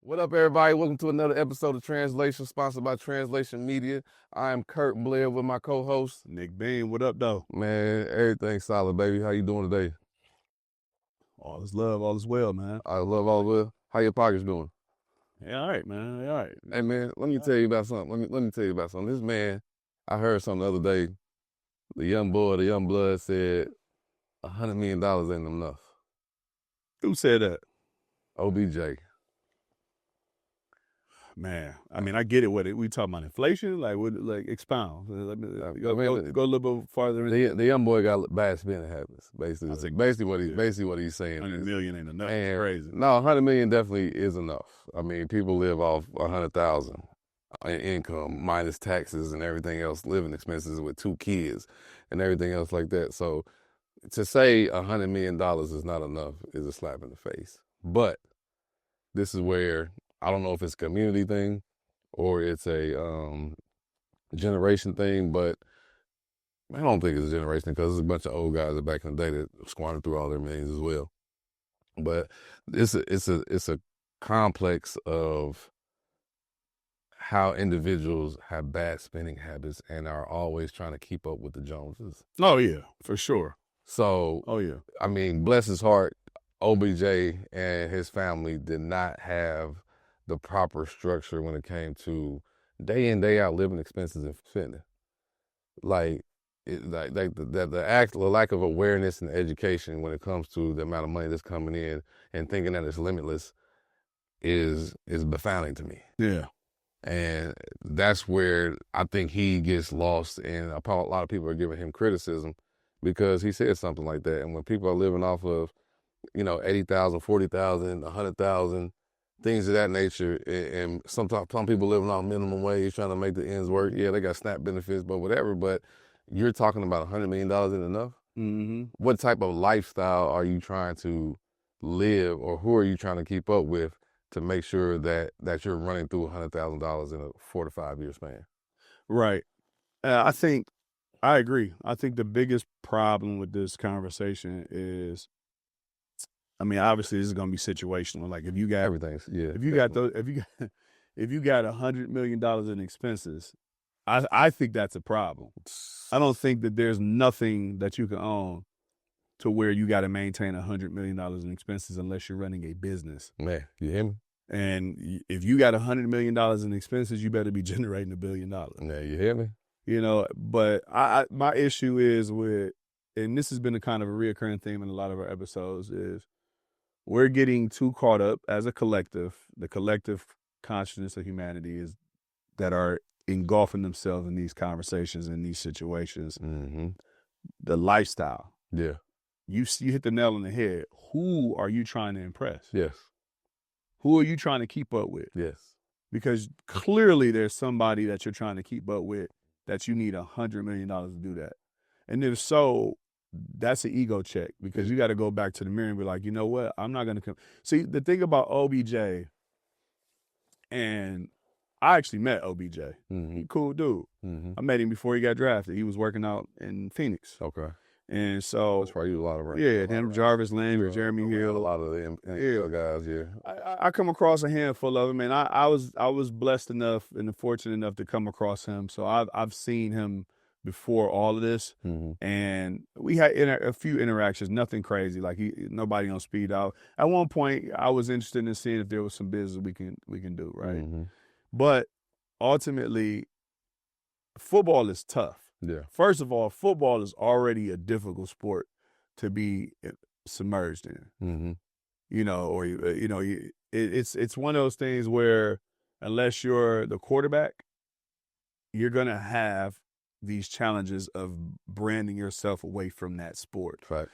What up, everybody? Welcome to another episode of Translation, sponsored by Translation Media. I am Kurt Blair with my co-host, Nick Beam. What up, though? Man, everything solid, baby. How you doing today? All is love, all is well, man. I love all well. How your pockets doing? Yeah, all right, man. All right. Hey, man, let me tell you about something. Let me tell you about something. This man, I heard something the other day. The young blood said $100 million ain't enough. Who said that? OBJ. Man, I mean, I get it. What we talking about? Inflation? Like expound. Let me go a little bit farther. The young boy got bad spending habits. Basically what he's saying. 100 million ain't enough. Man, crazy. No, 100 million definitely is enough. I mean, people live off 100,000 in income minus taxes and everything else, living expenses with 2 kids and everything else like that. So to say $100 million is not enough is a slap in the face. But this is where I don't know if it's a community thing or it's a generation thing, but I don't think it's a generation because there's a bunch of old guys that back in the day that squandered through all their millions as well. But it's a complex of how individuals have bad spending habits and are always trying to keep up with the Joneses. Oh yeah, for sure. So, I mean, bless his heart, OBJ and his family did not have the proper structure when it came to day in, day out living expenses and spending. The lack of awareness and education when it comes to the amount of money that's coming in and thinking that it's limitless is befounding to me. Yeah. And that's where I think he gets lost, and a lot of people are giving him criticism because he said something like that. And when people are living off of, 80,000, 40,000, 100,000, things of that nature, and some people living off minimum wage, trying to make the ends work. Yeah, they got SNAP benefits, but whatever. But you're talking about $100 million isn't enough? Mm-hmm. What type of lifestyle are you trying to live, or who are you trying to keep up with to make sure that you're running through $100,000 in a 4 to 5 year span? Right. I agree. I think the biggest problem with this conversation is, I mean, obviously this is going to be situational. Like if you got everything's, yeah. If you got $100 million in expenses, I think that's a problem. I don't think that there's nothing that you can own to where you got to maintain $100 million in expenses unless you're running a business. Man, you hear me? And if you got $100 million in expenses, you better be generating $1 billion. Yeah, you hear me? But my issue is with, and this has been a kind of a reoccurring theme in a lot of our episodes, is we're getting too caught up as a collective. The collective consciousness of humanity is that are engulfing themselves in these conversations, in these situations. Mm-hmm. The lifestyle. Yeah. You hit the nail on the head. Who are you trying to impress? Yes. Who are you trying to keep up with? Yes. Because clearly there's somebody that you're trying to keep up with that you need $100 million to do that. And if so, that's an ego check, because you got to go back to the mirror and be like, you know what? I'm not going to come. See, the thing about OBJ, and I actually met OBJ. Mm-hmm. He cool dude. Mm-hmm. I met him before he got drafted. He was working out in Phoenix. Okay. And so that's probably a lot of right. Yeah, him, Jarvis Landry, Jeremy Hill, a lot of the guys. Yeah, I come across a handful of them, and I was blessed enough and fortunate enough to come across him. So I've seen him before all of this, and we had a few interactions. Nothing crazy, like nobody on speed out. At one point, I was interested in seeing if there was some business we can do, right? Mm-hmm. But ultimately, football is tough. Yeah. First of all, football is already a difficult sport to be submerged in. Mm-hmm. It's one of those things where unless you're the quarterback, you're gonna have these challenges of branding yourself away from that sport. Right.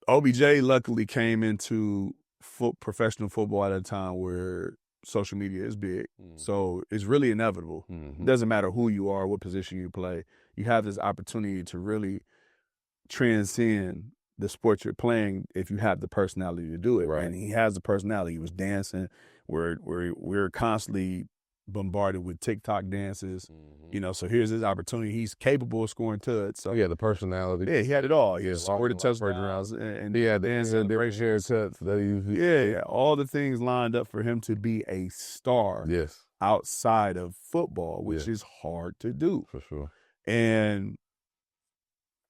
OBJ luckily came into professional football at a time where social media is big. So it's really inevitable. It doesn't matter who you are, what position you play. You have this opportunity to really transcend the sport you're playing if you have the personality to do it. Right. And he has the personality. He was dancing. We're constantly bombarded with TikTok dances. So here's his opportunity. He's capable of scoring tuds. So yeah, the personality. Yeah, he had it all. He Yeah, scored the touchdowns. And he had the different haircuts that yeah, all the things lined up for him to be a star. Yes. Outside of football, which is hard to do. For sure. And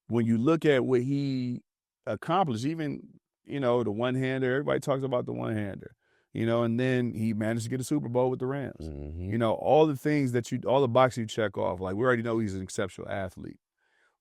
when you look at what he accomplished, even, the one-hander, everybody talks about the one-hander, and then he managed to get a Super Bowl with the Rams. All the things all the boxes you check off, like we already know he's an exceptional athlete,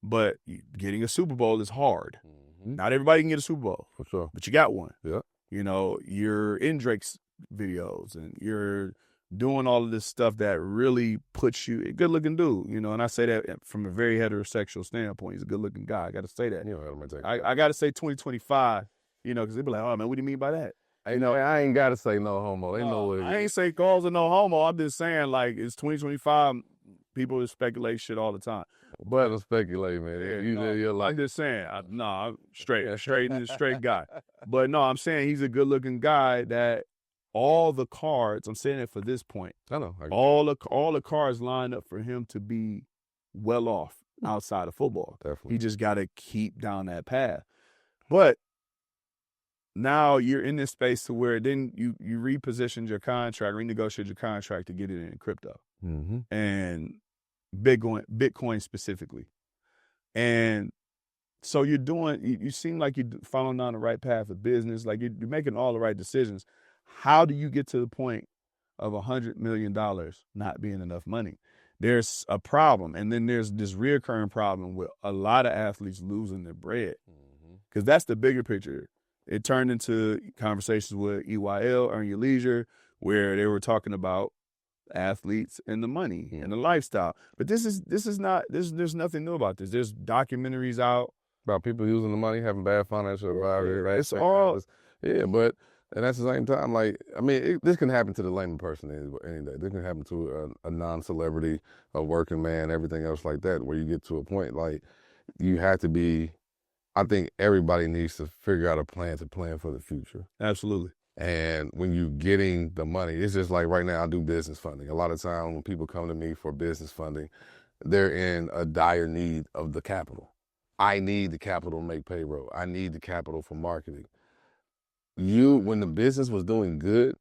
but getting a Super Bowl is hard. Not everybody can get a Super Bowl. For sure. But you got one. Yeah. You're in Drake's videos and you're doing all of this stuff that really puts you a good-looking dude, and I say that from a very heterosexual standpoint. He's a good-looking guy. I got to say that. I got to say 2025, because they be like, oh, man, what do you mean by that? I ain't got to say no homo. They know what it is. I ain't say calls are no homo. I'm just saying, like, it's 2025. People speculate shit all the time. But I'm speculating, man. You're like, I'm just saying. I'm straight guy. But no, I'm saying he's a good-looking guy that all the cards, I'm saying it for this point. I know. All the cards lined up for him to be well off outside of football. Definitely. He just got to keep down that path. But now you're in this space to where then you repositioned your contract, renegotiated your contract to get it in crypto. And Bitcoin specifically. And so you're doing, you seem like you're following down the right path of business, like you're making all the right decisions. How do you get to the point of $100 million not being enough money? There's a problem. And then there's this reoccurring problem with a lot of athletes losing their bread. Because that's the bigger picture. It turned into conversations with EYL, Earn Your Leisure, where they were talking about athletes and the money and the lifestyle. But there's nothing new about this. There's documentaries out about people using the money, having bad financial advisors, right? It's all... Yeah, but... And at the same time, this can happen to the layman person any day. This can happen to a non-celebrity, a working man, everything else like that, where you get to a point, you have to be, I think everybody needs to figure out a plan to plan for the future. Absolutely. And when you're getting the money, it's just like right now I do business funding. A lot of times when people come to me for business funding, they're in a dire need of the capital. I need the capital to make payroll. I need the capital for marketing. When the business was doing good,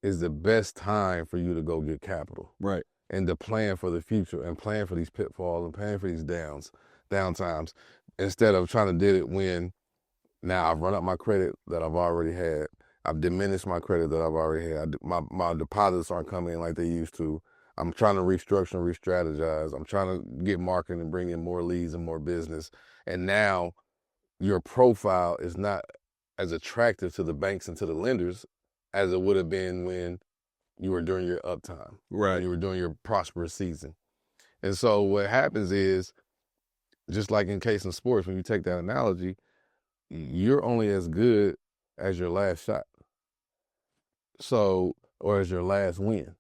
is the best time for you to go get capital. Right. And to plan for the future and plan for these pitfalls and plan for these downtimes, instead of trying to do it when now I've run up my credit that I've already had. I've diminished my credit that I've already had. My deposits aren't coming in like they used to. I'm trying to restructure and re-strategize. I'm trying to get marketing and bring in more leads and more business. And now your profile is not as attractive to the banks and to the lenders as it would have been when you were during your uptime. Right. When you were during your prosperous season. And so what happens is, just like in case in sports, when you take that analogy, you're only as good as your last shot. So, or as your last win.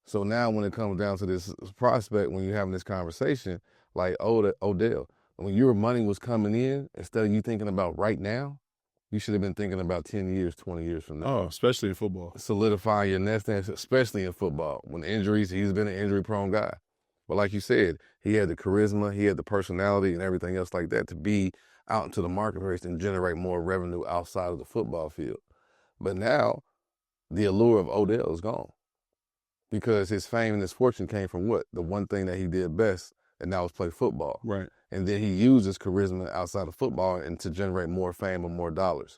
So now when it comes down to this prospect, when you're having this conversation, like Odell, when your money was coming in, instead of you thinking about right now, you should have been thinking about 10 years, 20 years from now. Oh, especially in football. Solidifying your nest egg, especially in football. When injuries, he's been an injury-prone guy. But like you said, he had the charisma, he had the personality and everything else like that to be out into the marketplace and generate more revenue outside of the football field. But now, the allure of Odell is gone. Because his fame and his fortune came from what? The one thing that he did best, and that was play football. Right. And then he used his charisma outside of football and to generate more fame and more dollars.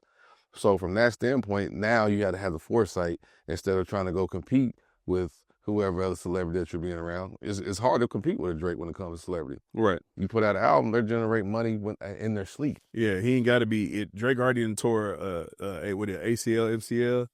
So from that standpoint, now you got to have the foresight instead of trying to go compete with whoever other celebrity that you're being around. It's hard to compete with a Drake when it comes to celebrity. Right. You put out an album, they generate money in their sleep. Yeah, he ain't got to be it. Drake already tore with an ACL, MCL,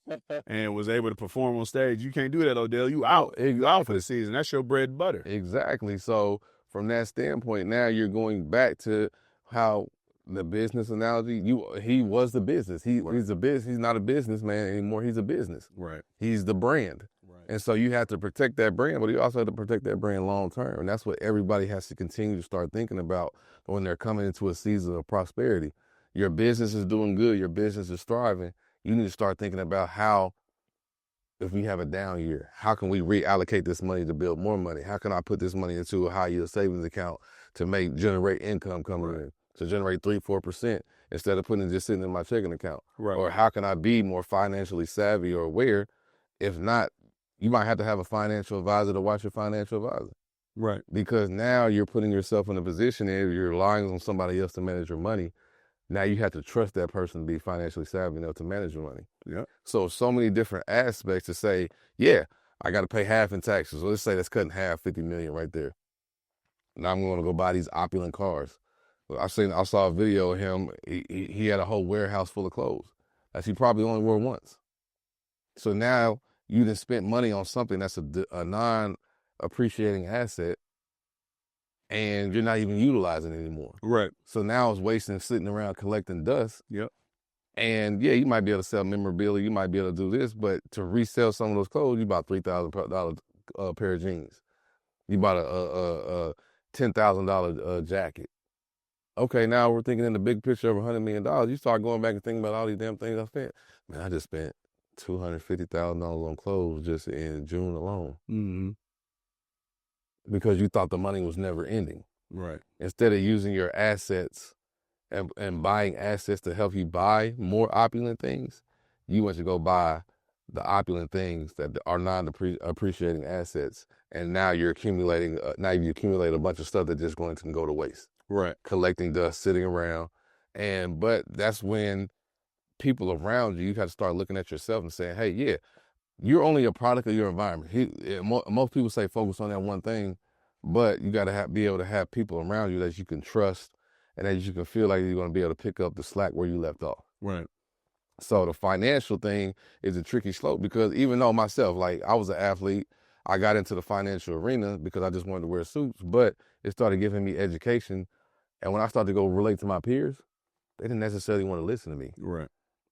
and was able to perform on stage. You can't do that, Odell. You out. You out for the season. That's your bread and butter. Exactly. So from that standpoint, now you're going back to how the business analogy. He was the business. He's a business. He's not a businessman anymore. He's a business. Right. He's the brand. Right. And so you have to protect that brand, but you also have to protect that brand long term. And that's what everybody has to continue to start thinking about when they're coming into a season of prosperity. Your business is doing good. Your business is thriving. You need to start thinking about how if we have a down year, how can we reallocate this money to build more money? How can I put this money into a high yield savings account to generate income coming in, to generate 3-4% instead of putting it just sitting in my checking account? Right. Or how can I be more financially savvy or aware? If not, you might have to have a financial advisor to watch your financial advisor. Right. Because now you're putting yourself in a position where you're relying on somebody else to manage your money. Now you have to trust that person to be financially savvy enough to manage your money. Yeah. So many different aspects to say, yeah, I got to pay half in taxes. So let's say that's cutting half, 50 million right there. Now I'm going to go buy these opulent cars. I saw a video of him. He had a whole warehouse full of clothes that he probably only wore once. So now you done spent money on something that's a non-appreciating asset, and you're not even utilizing it anymore. Right. So now it's wasting, sitting around collecting dust. Yep. And yeah, you might be able to sell memorabilia, you might be able to do this, but to resell some of those clothes, you bought $3,000 pair of jeans. You bought a $10,000 jacket. Okay, now we're thinking in the big picture of $100 million. You start going back and thinking about all these damn things I spent. Man, I just spent $250,000 on clothes just in June alone. Mm-hmm. Because you thought the money was never ending. Right. Instead of using your assets and buying assets to help you buy more opulent things, you went to go buy the opulent things that are non-appreciating assets, and now you're accumulating. Now you accumulate a bunch of stuff that just going to go to waste. Right. Collecting dust, sitting around, but that's when people around you got to start looking at yourself and saying, "Hey, yeah, you're only a product of your environment." Most people say focus on that one thing, but you got to be able to have people around you that you can trust and that you can feel like you're going to be able to pick up the slack where you left off. Right. So the financial thing is a tricky slope, because even though myself, like I was an athlete, I got into the financial arena because I just wanted to wear suits, but it started giving me education. And when I started to go relate to my peers, they didn't necessarily want to listen to me. Right.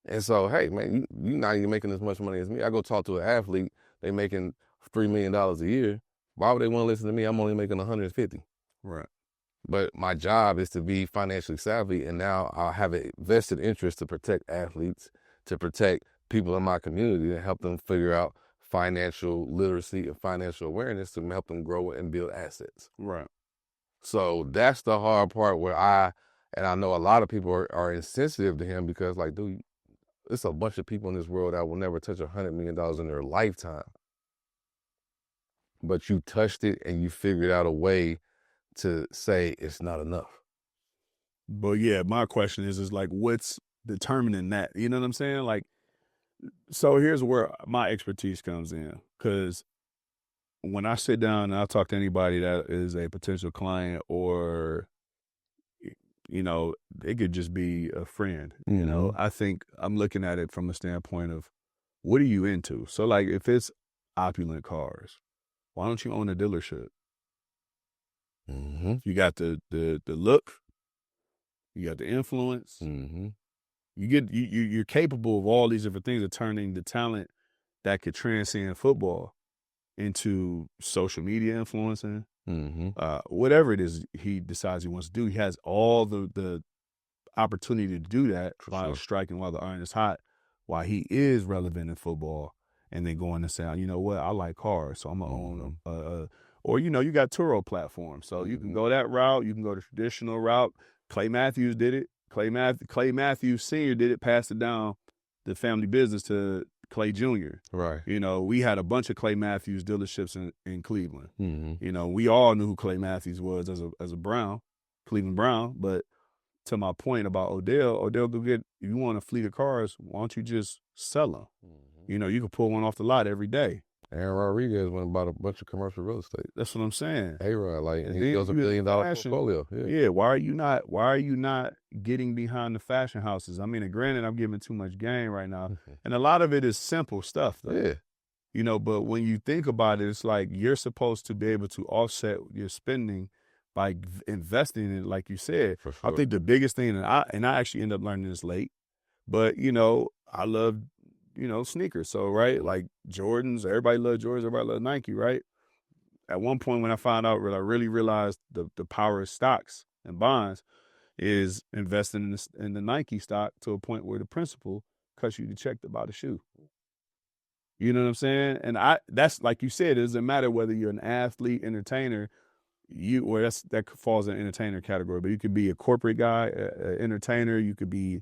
And so, hey, man, you're not even making as much money as me. I go talk to an athlete, they making $3 million a year. Why would they want to listen to me? I'm only making 150. Right. But my job is to be financially savvy, and now I have a vested interest to protect athletes, to protect people in my community, and help them figure out financial literacy and financial awareness to help them grow and build assets. Right. So that's the hard part where I know a lot of people are insensitive to him, because like, dude, there's a bunch of people in this world that will never touch $100 million in their lifetime. But you touched it and you figured out a way to say it's not enough. But yeah, my question is like, what's determining that? You know what I'm saying? Like, so here's where my expertise comes in. Because when I sit down and I talk to anybody that is a potential client, or, you know, it could just be a friend, you know, I think I'm looking at it from the standpoint of, what are you into? So like, if it's opulent cars, why don't you own a dealership? Mm-hmm. You got the look, you got the influence, you're capable of all these different things of turning the talent that could transcend football into social media influencing, whatever it is he decides he wants to do. He has all the opportunity to do that while striking while the iron is hot, while he is relevant in football, and then going and saying, you know what, I like cars, so I'm gonna own them. Or, you know, you got Turo platforms, so you can go that route. You can go the traditional route. Clay Matthews did it. Clay Matthews Sr. did it, passed it down the family business to Clay Jr. Right. You know, we had a bunch of Clay Matthews dealerships in Cleveland. You know, we all knew who Clay Matthews was as a Brown, Cleveland Brown. But to my point about Odell, go get, if you want a fleet of cars, why don't you just sell them? You know, you can pull one off the lot every day. Aaron Rodriguez went and bought a bunch of commercial real estate. That's what I'm saying. A-Rod, like, and he does $1 billion portfolio. Yeah. Why are you not getting behind the fashion houses? I mean, and granted, I'm giving too much game right now, and a lot of it is simple stuff, though. Yeah. You know, but when you think about it, it's like you're supposed to be able to offset your spending by investing in it, like you said. For sure. I think the biggest thing, and I actually ended up learning this late, but, you know, I love, you know, sneakers. So, right, like Jordans, everybody loves Jordans, everybody loves Nike, right? At one point when I found out, I really realized the power of stocks and bonds is investing in the Nike stock to a point where the principal cuts you the check to buy the shoe. You know what I'm saying? And that's like you said, it doesn't matter whether you're an athlete, entertainer, that falls in the entertainer category, but you could be a corporate guy, a entertainer, you could be,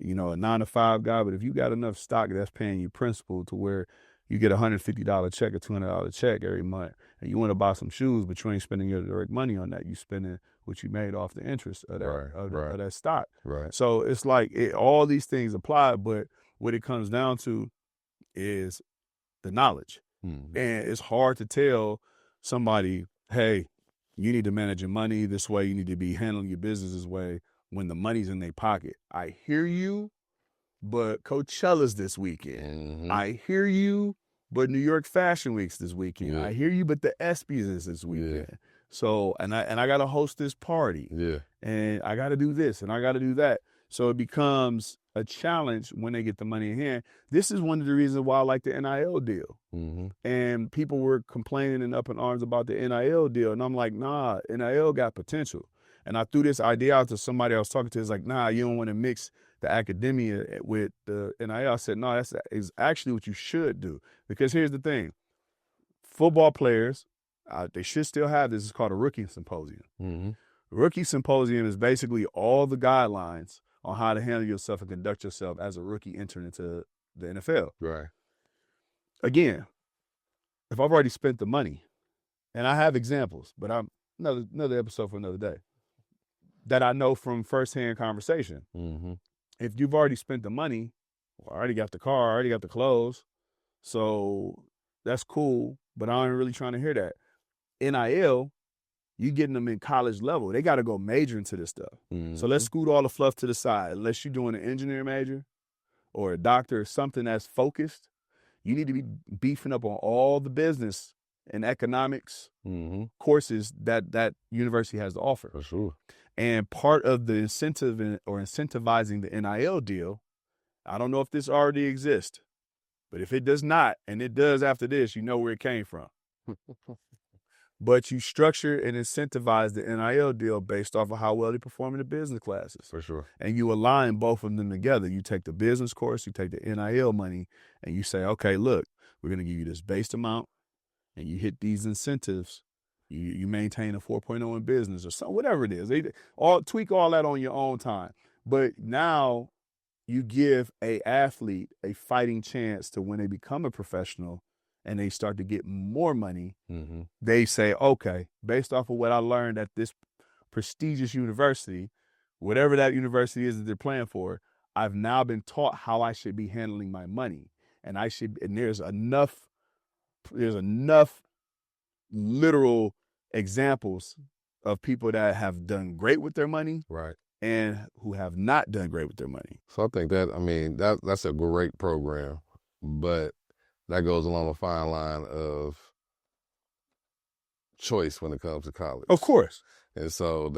a 9-to-5 guy, but if you got enough stock that's paying you principal to where you get $150 check or $200 check every month, and you want to buy some shoes, but you ain't spending your direct money on that, you spending what you made off the interest of that, of that stock. Right. So it's like all these things apply, but what it comes down to is the knowledge. And it's hard to tell somebody, hey, you need to manage your money this way, you need to be handling your business this way when the money's in their pocket. I hear you, but Coachella's this weekend. I hear you, but New York Fashion Week's this weekend. I hear you, but the ESPYs is this weekend. So, and I got to host this party. And I got to do this and I got to do that. So it becomes a challenge when they get the money in hand. This is one of the reasons why I like the NIL deal. And people were complaining and up in arms about the NIL deal. And I'm like, nah, NIL got potential. And I threw this idea out to somebody I was talking to. It's like, nah, you don't want to mix the academia with the NIL. I said, no, that's actually what you should do. Because here's the thing. Football players, they should still have this. It's called a rookie symposium. Rookie symposium is basically all the guidelines on how to handle yourself and conduct yourself as a rookie entering into the NFL. Right. Again, if I've already spent the money, and I have examples, but I'm another episode for another day, that I know from firsthand conversation. If you've already spent the money, well, I already got the car, I already got the clothes, so that's cool, but I ain't really trying to hear that. NIL, you getting them in college level. They got to go major into this stuff. So let's scoot all the fluff to the side. Unless you're doing an engineer major or a doctor or something that's focused, you need to be beefing up on all the business and economics courses that university has to offer. For sure. And part of the incentive or incentivizing the NIL deal, I don't know if this already exists, but if it does not, and it does after this, you know where it came from. But you structure and incentivize the NIL deal based off of how well they perform in the business classes. For sure. And you align both of them together. You take the business course, you take the NIL money, and you say, okay, look, we're going to give you this base amount, and you hit these incentives. You maintain a 4.0 in business or something, whatever it is. They tweak all that on your own time. But now you give a athlete a fighting chance to when they become a professional and they start to get more money, they say, okay, based off of what I learned at this prestigious university, whatever that university is that they're playing for, I've now been taught how I should be handling my money. And there's enough literal examples of people that have done great with their money. Right. And who have not done great with their money. So I think that's a great program, but that goes along a fine line of choice when it comes to college. Of course. And so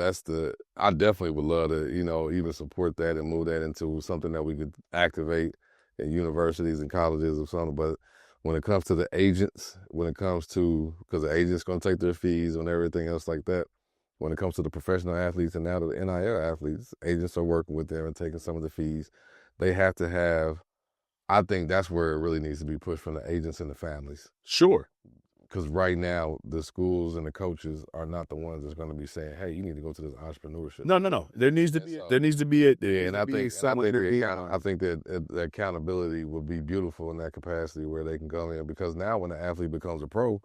I definitely would love to, even support that and move that into something that we could activate in universities and colleges or something. But when it comes to the agents, because the agents going to take their fees and everything else like that, when it comes to the professional athletes and now the NIL athletes, agents are working with them and taking some of the fees. They have to have, I think that's where it really needs to be pushed from the agents and the families. Sure. Because right now, the schools and the coaches are not the ones that's going to be saying, hey, you need to go to this entrepreneurship. No. There needs to be and I think that the accountability would be beautiful in that capacity where they can come in. Because now when the athlete becomes a pro,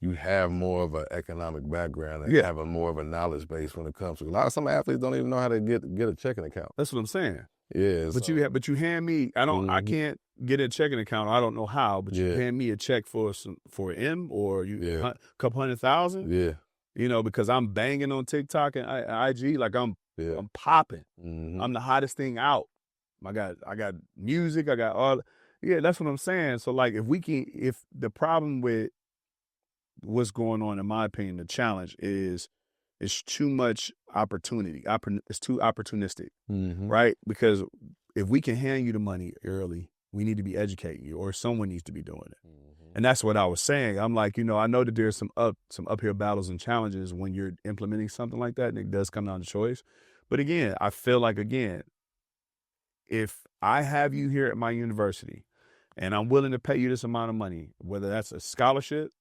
you have more of an economic background and have more of a knowledge base when it comes to some athletes don't even know how to get a checking account. That's what I'm saying. Yeah. But you hand me, I can't get a checking account. I don't know how, but you hand me a check for M or a couple $100,000. Yeah. Because I'm banging on TikTok and IG like I'm popping. I'm the hottest thing out. I got music. I got all. Yeah, that's what I'm saying. So like if the problem with what's going on, in my opinion, the challenge is it's too much opportunity. It's too opportunistic, right? Because if we can hand you the money early, we need to be educating you, or someone needs to be doing it. And that's what I was saying. I'm like, I know that there's some uphill battles and challenges when you're implementing something like that, and it does come down to choice. But again, I feel like, if I have you here at my university and I'm willing to pay you this amount of money, whether that's a scholarship,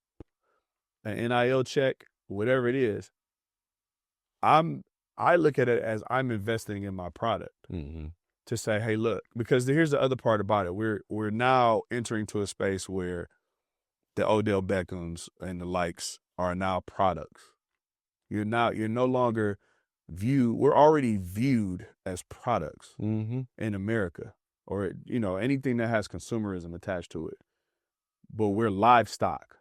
an NIL check, whatever it is, I look at it as I'm investing in my product to say, hey, look, because here's the other part about it. We're now entering to a space where the Odell Beckhams and the likes are now products. You're no longer we're already viewed as products in America, or, you know, anything that has consumerism attached to it. But we're livestock.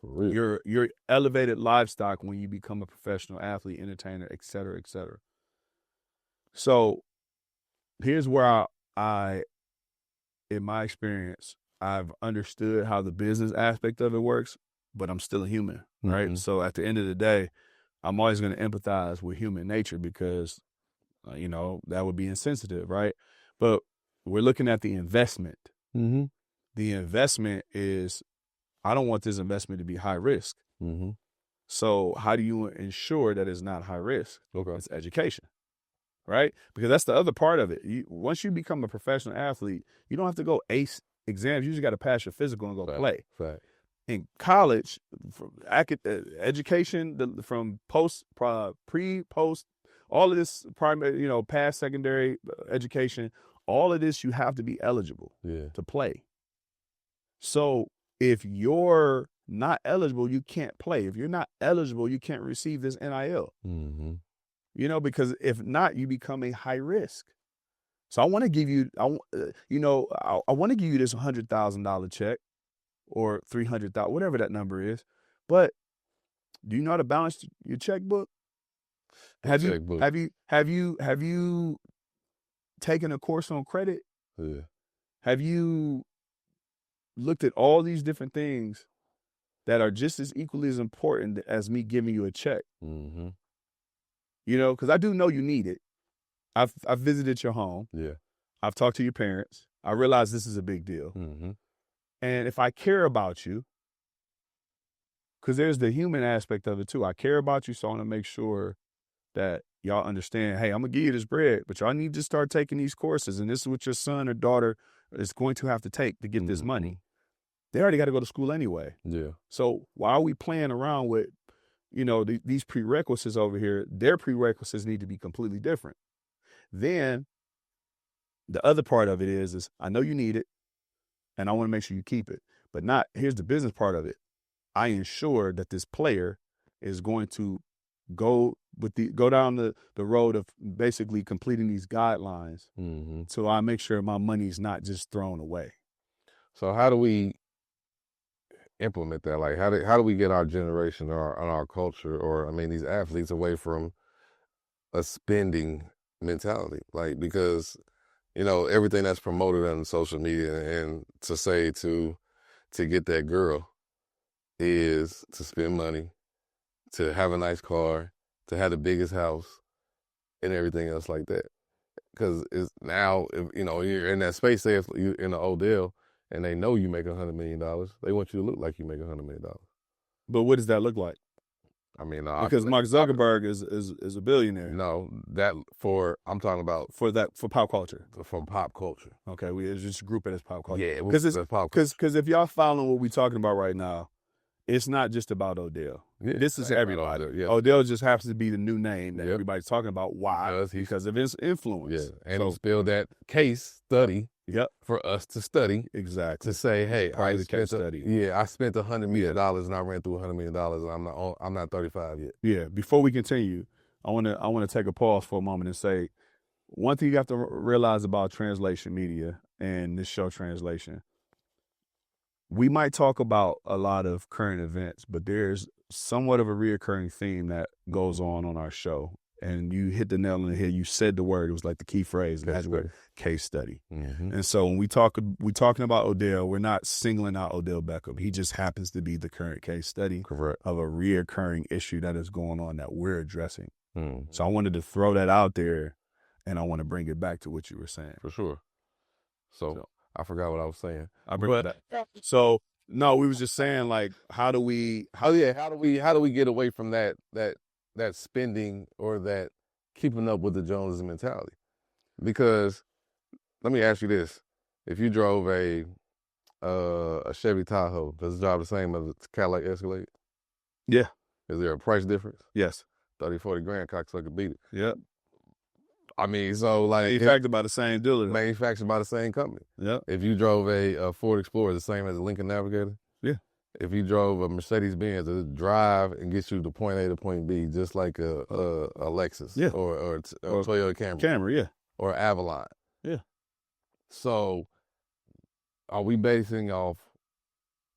You're elevated livestock when you become a professional athlete, entertainer, et cetera, et cetera. So here's where I in my experience, I've understood how the business aspect of it works, but I'm still a human, right? So at the end of the day, I'm always going to empathize with human nature because, you know, that would be insensitive, right? But we're looking at the investment. The investment is, I don't want this investment to be high risk. So how do you ensure that it's not high risk? It's education, right? Because that's the other part of it. Once you become a professional athlete, you don't have to go ace exams. You just got to pass your physical and go play. In college, from education, from pre, post, all of this primary, you know, past secondary education, all of this, you have to be eligible to play. So if you're not eligible, you can't play. If you're not eligible, you can't receive this NIL. You know, because if not, you become a high risk. So I want to give you, I want to give you this $100,000 check or $300,000, whatever that number is. But do you know how to balance your checkbook? Have you taken a course on credit? Have you looked at all these different things that are just as equally as important as me giving you a check? You know, because I do know you need it. I've visited your home. I've talked to your parents. I realize this is a big deal. And if I care about you, because there's the human aspect of it too. I care about you, so I want to make sure that y'all understand, hey, I'm going to give you this bread, but y'all need to start taking these courses, and this is what your son or daughter is going to have to take to get this money. They already got to go to school anyway. So why are we playing around with, you know, these prerequisites over here? Their prerequisites need to be completely different. Then the other part of it is I know you need it, and I want to make sure you keep it. But here's the business part of it. I ensure that this player is going to go down the road of basically completing these guidelines. So I make sure my money's not just thrown away. So how do we implement that? Like, how do we get our generation or our culture, or I mean these athletes, away from a spending mentality? Like, because, you know, everything that's promoted on social media and to say to get that girl is to spend money, to have a nice car, to have the biggest house, and everything else like that. Because it's now, if you know, you're in that space, say if you're in the Odell and they know you make $100 million, they want you to look like you make $100 million. But what does that look like? I mean, because Mark Zuckerberg is a billionaire. No, I'm talking about for pop culture. For pop culture. Okay, we just group it as pop culture. Yeah, because if y'all following what we're talking about right now, it's not just about Odell. This is everybody. Odell just happens to be the new name that everybody's talking about. Why? Because of his influence. And he spilled that case study for us to study. Exactly. To say, hey, I spent $100 million and I ran through $100 million and I'm not 35 yet. Yeah. Before we continue, I want to take a pause for a moment and say, one thing you have to realize about translation media and this show Translation, we might talk about a lot of current events, but there's somewhat of a reoccurring theme that goes on our show. And you hit the nail on the head. You said the word. It was like the key phrase. That's word. Case study. And so when we're talking about Odell, we're not singling out Odell Beckham. He just happens to be the current case study of a reoccurring issue that is going on that we're addressing. So I wanted to throw that out there, and I want to bring it back to what you were saying. For sure. So I forgot what I was saying. So no, we was just saying, like, how do we get away from that spending or that keeping up with the Joneses mentality? Because let me ask you this: If you drove a Chevy Tahoe, does it drive the same as a Cadillac Escalade? Yeah. Is there a price difference? Yes. 30, 40 grand, cocksucker beat it. Yep. I mean, so like manufactured by the same dealer. Manufactured by the same company. Yep. If you drove a Ford Explorer, the same as a Lincoln Navigator. Yeah. If you drove a Mercedes Benz, it drive and gets you to point A to point B, just like a Lexus. Yeah. Or a Toyota Camry. Camry, yeah. Or Avalon. Yeah. So, are we basing off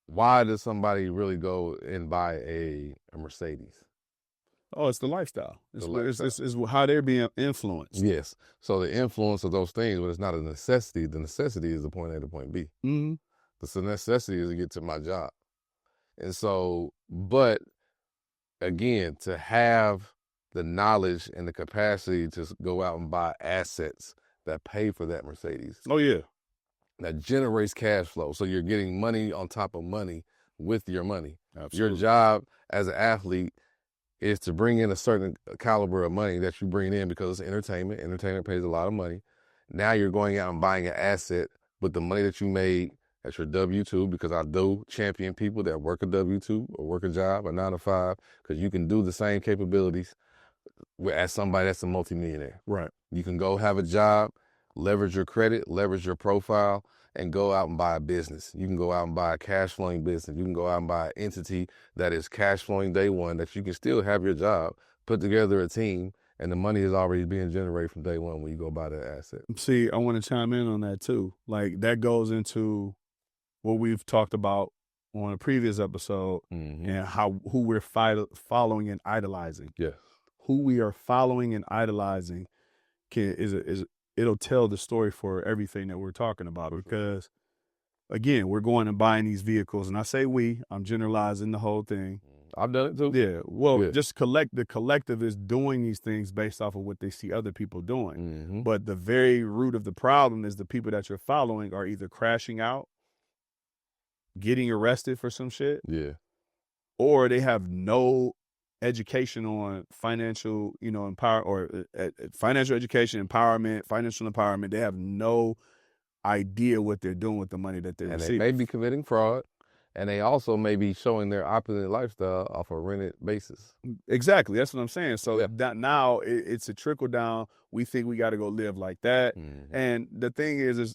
why does somebody really go and buy a Mercedes? Oh, it's the lifestyle. It's how they're being influenced. Yes. So the influence of those things, but it's not a necessity. The necessity is the point A to point B. Mm-hmm. The necessity is to get to my job. And so, but again, to have the knowledge and the capacity to go out and buy assets that pay for that Mercedes. Oh, yeah. That generates cash flow. So you're getting money on top of money with your money. Absolutely. Your job as an athlete is to bring in a certain caliber of money that you bring in because it's entertainment. Entertainment pays a lot of money. Now you're going out and buying an asset with the money that you made at your W-2, because I do champion people that work a W-2 or work a job, a 9 to 5, because you can do the same capabilities as somebody that's a multimillionaire. Right. You can go have a job, leverage your credit, leverage your profile, and go out and buy a business. You can go out and buy a cash flowing business. You can go out and buy an entity that is cash flowing day one, that you can still have your job, put together a team, and the money is already being generated from day one when you go buy that asset. See, I want to chime in on that too. Like, that goes into what we've talked about on a previous episode, and who we're following and idolizing. Yes. Who we are following and idolizing it'll tell the story for everything that we're talking about, because again, we're going and buying these vehicles, and I say I'm generalizing the whole thing. I've done it too. Yeah. Well, the collective is doing these things based off of what they see other people doing. But the very root of the problem is the people that you're following are either crashing out, getting arrested for some shit. Yeah. Or they have no education on financial, financial education, financial empowerment. They have no idea what they're doing with the money that they're receiving. And they may be committing fraud, and they also may be showing their opulent lifestyle off a rented basis. Exactly. That's what I'm saying. So now it's a trickle down. We think we got to go live like that. And the thing is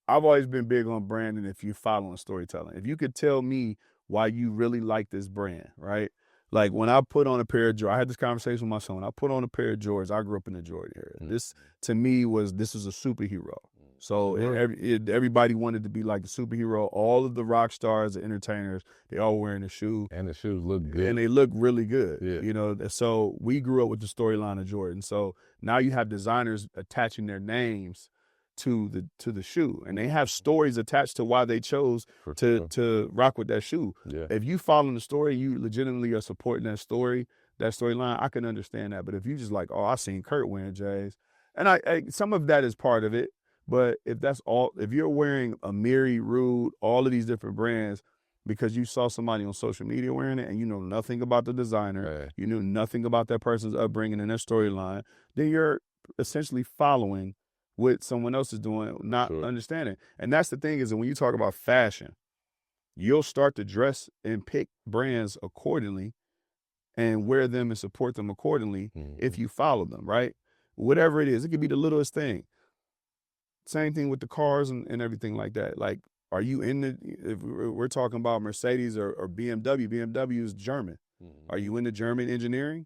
I've always been big on branding if you're following storytelling. If you could tell me why you really like this brand, right? Like, when I put on a pair of Jordans, I had this conversation with my son. When I put on a pair of Jordans, I grew up in the Jordan era. This, to me, was a superhero. So everybody wanted to be like the superhero. All of the rock stars, the entertainers, they all wearing the shoe. And the shoes look good. And they look really good. Yeah. So we grew up with the storyline of Jordan. So now you have designers attaching their names to the shoe, and they have stories attached to why they chose to rock with that shoe. Yeah. If you follow the story, you legitimately are supporting that storyline. I can understand that. But if you just like, I seen Kurt wearing J's, and I some of that is part of it. But if you're wearing a Miri, Rude, all of these different brands because you saw somebody on social media wearing it and you know nothing about the designer, you knew nothing about that person's upbringing and their storyline, then you're essentially following what someone else is doing, not understanding. And that's the thing, is that when you talk about fashion, you'll start to dress and pick brands accordingly and wear them and support them accordingly if you follow them, right? Whatever it is, it could be the littlest thing. Same thing with the cars and everything like that. Like, are you if we're talking about Mercedes or BMW, BMW is German. Are you into German engineering?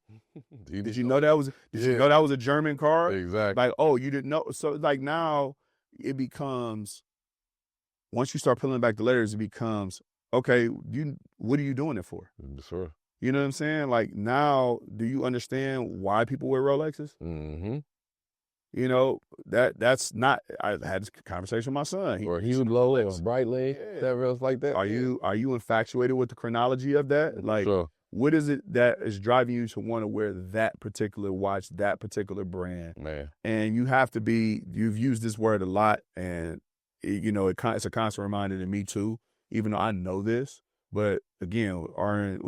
Did you know that was? You know that was a German car? Exactly. Like, you didn't know. So like now, it becomes, once you start peeling back the layers, it becomes, okay, what are you doing it for? Sure. You know what I'm saying? Like, now, do you understand why people wear Rolexes? That's not. I had this conversation with my son. Or Hublot or Breitling, whatever else like that. Are you infatuated with the chronology of that? Like, what is it that is driving you to want to wear that particular watch, that particular brand? Man. And you have to be. You've used this word a lot, and it's a constant reminder to me too. Even though I know this, but again, iron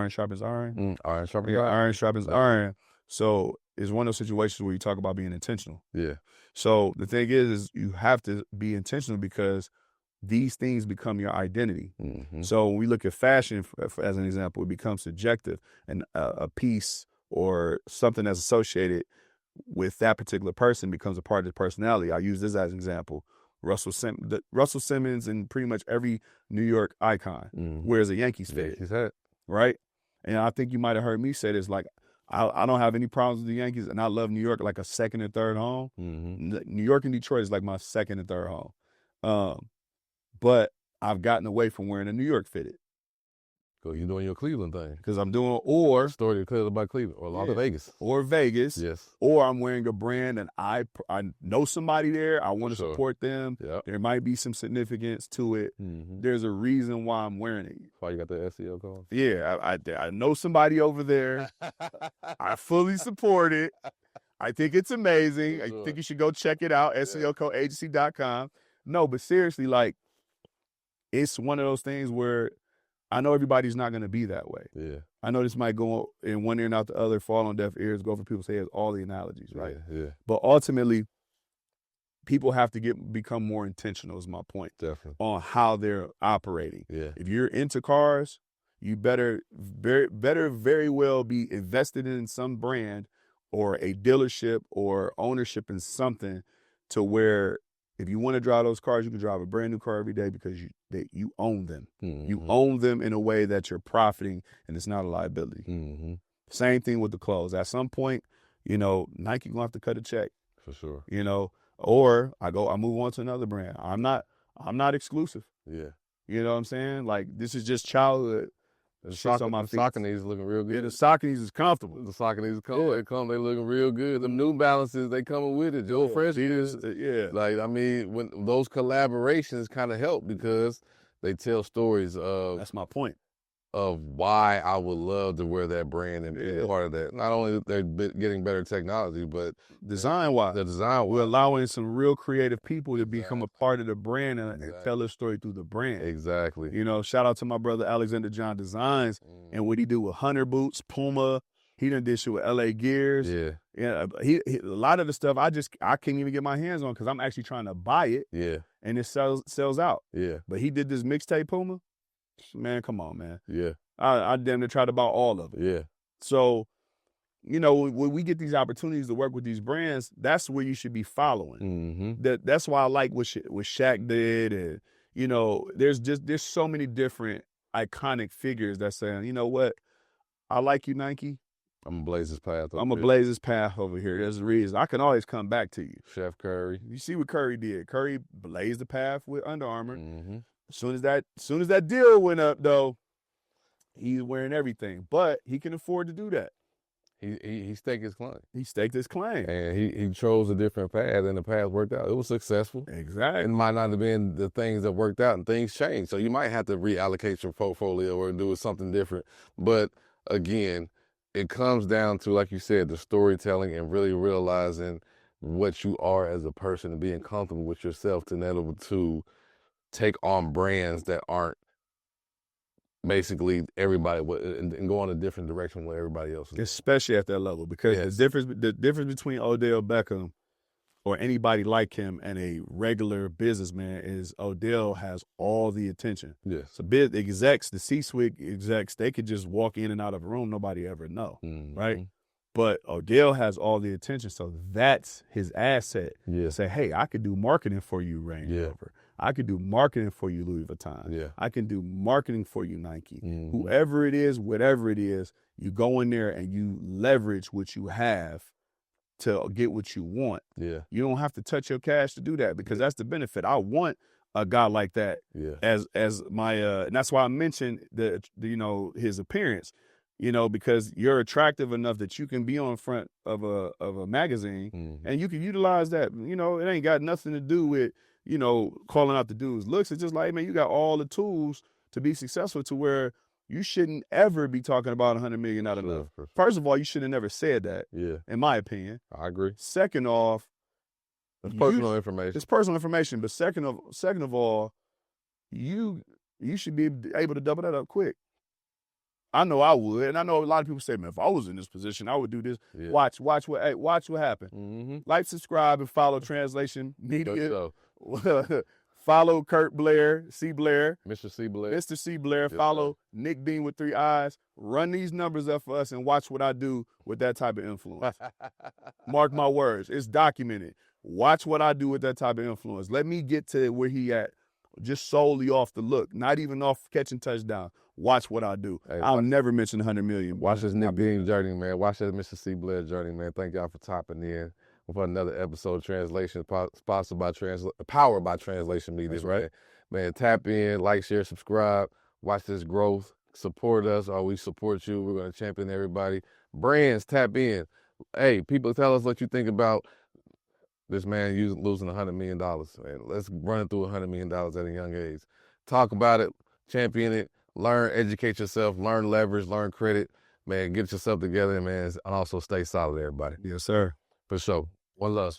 sharpens iron. Iron sharpens iron sharpens iron. So is one of those situations where you talk about being intentional. Yeah. So the thing is you have to be intentional because these things become your identity. Mm-hmm. So when we look at fashion, as an example, it becomes subjective, and a piece or something that's associated with that particular person becomes a part of the personality. I use this as an example. Russell Simmons and pretty much every New York icon wears a Yankees fit, right? And I think you might have heard me say this, like, I don't have any problems with the Yankees, and I love New York like a second and third home. New York and Detroit is like my second and third home. But I've gotten away from wearing a New York fitted. So you're doing your Cleveland thing. Because I'm doing, or story declared by Cleveland, or Las Vegas. Or Vegas. Yes. Or I'm wearing a brand and I know somebody there. I want to support them. Yep. There might be some significance to it. There's a reason why I'm wearing it. Why you got the SEO card? Yeah, I know somebody over there. I fully support it. I think it's amazing. I think you should go check it out, SEOcodeagency.com. No, but seriously, like, it's one of those things where I know everybody's not going to be that way. Yeah. I know this might go in one ear and out the other, fall on deaf ears, go for people say it's all the analogies, right? Yeah. But ultimately, people have to become more intentional, is my point. Definitely. On how they're operating. Yeah. If you're into cars, you better very well be invested in some brand or a dealership or ownership in something to where if you want to drive those cars, you can drive a brand new car every day because you own them. You own them in a way that you're profiting and it's not a liability. Same thing with the clothes. At some point, Nike gonna have to cut a check. For sure. Or I move on to another brand. I'm not exclusive. Yeah. You know what I'm saying? Like, this is just childhood. The Saucony's is looking real good. Yeah, the Saucony's is comfortable. The Saucony's they looking real good. The New Balances, they coming with it. Joe Fresh is. Yeah. Like, I mean, when those collaborations kind of help because they tell stories of. That's my point. Of why I would love to wear that brand and be part of that. Not only they're getting better technology, but design-wise. The design-wise. We're allowing some real creative people to become a part of the brand and tell their story through the brand. Exactly. Shout out to my brother Alexander John Designs and what he do with Hunter Boots, Puma. He done did shit with LA Gears. Yeah. He a lot of the stuff I can't even get my hands on because I'm actually trying to buy it. Yeah. And it sells out. Yeah. But he did this mixtape Puma. Man, come on, man. Yeah. I damn near tried to buy all of it. Yeah. So, when we get these opportunities to work with these brands, that's where you should be following. That's why I like what Shaq did, and there's so many different iconic figures that saying, you know what, I like you, Nike. I'm gonna blaze this path. I'm gonna blaze this path over here. There's a reason. I can always come back to you. Chef Curry. You see what Curry did? Curry blazed the path with Under Armour. As soon as that deal went up, though, he's wearing everything. But he can afford to do that. He staked his claim. He staked his claim. And he chose a different path, and the path worked out. It was successful. Exactly. It might not have been the things that worked out, and things changed. So you might have to reallocate your portfolio or do something different. But, again, it comes down to, like you said, the storytelling and really realizing what you are as a person and being comfortable with yourself to be able to take on brands that aren't basically everybody and go in a different direction from what everybody else is. Especially at that level, because the difference between Odell Beckham or anybody like him and a regular businessman is Odell has all the attention. Yes. So big execs, the C-suite execs, they could just walk in and out of a room, nobody ever know, right? But Odell has all the attention, so that's his asset. Yeah. Say, hey, I could do marketing for you, Range Rover. I could do marketing for you, Louis Vuitton. Yeah. I can do marketing for you, Nike. Whoever it is, whatever it is, you go in there and you leverage what you have to get what you want. Yeah. You don't have to touch your cash to do that because that's the benefit. I want a guy like that as my and that's why I mentioned his appearance. Because you're attractive enough that you can be on front of a magazine and you can utilize that. It ain't got nothing to do with calling out the dude's looks. It's just like, man, you got all the tools to be successful to where you shouldn't ever be talking about $100 million not enough. First of all, you should have never said that. Yeah. In my opinion. I agree. Second off, it's personal information. It's personal information. But second of all, you should be able to double that up quick. I know I would, and I know a lot of people say, man, if I was in this position, I would do this. Yeah. Watch what happened. Mm-hmm. Like, subscribe, and follow Translation Good Media. show. Follow Kurt Blair, C. Blair. Mr. C. Blair. Mr. C. Blair. Yes, follow Nick Beam with 3 eyes. Run these numbers up for us and watch what I do with that type of influence. Mark my words. It's documented. Watch what I do with that type of influence. Let me get to where he at just solely off the look, not even off catching touchdown. Watch what I do. Hey, I'll never mention 100 million. Watch this Nick Beam journey, man. Watch that Mr. C. Blair journey, man. Thank y'all for topping in for another episode of Translation, sponsored by powered by Translation Media. That's right. Man, tap in, like, share, subscribe. Watch this growth. Support us, or we support you. We're going to champion everybody. Brands, tap in. Hey, people, tell us what you think about this man losing $100 million. Man, let's run it through $100 million at a young age. Talk about it, champion it, learn, educate yourself, learn leverage, learn credit. Man, get yourself together, man, and also stay solid, everybody. Yes, sir. For sure. One love.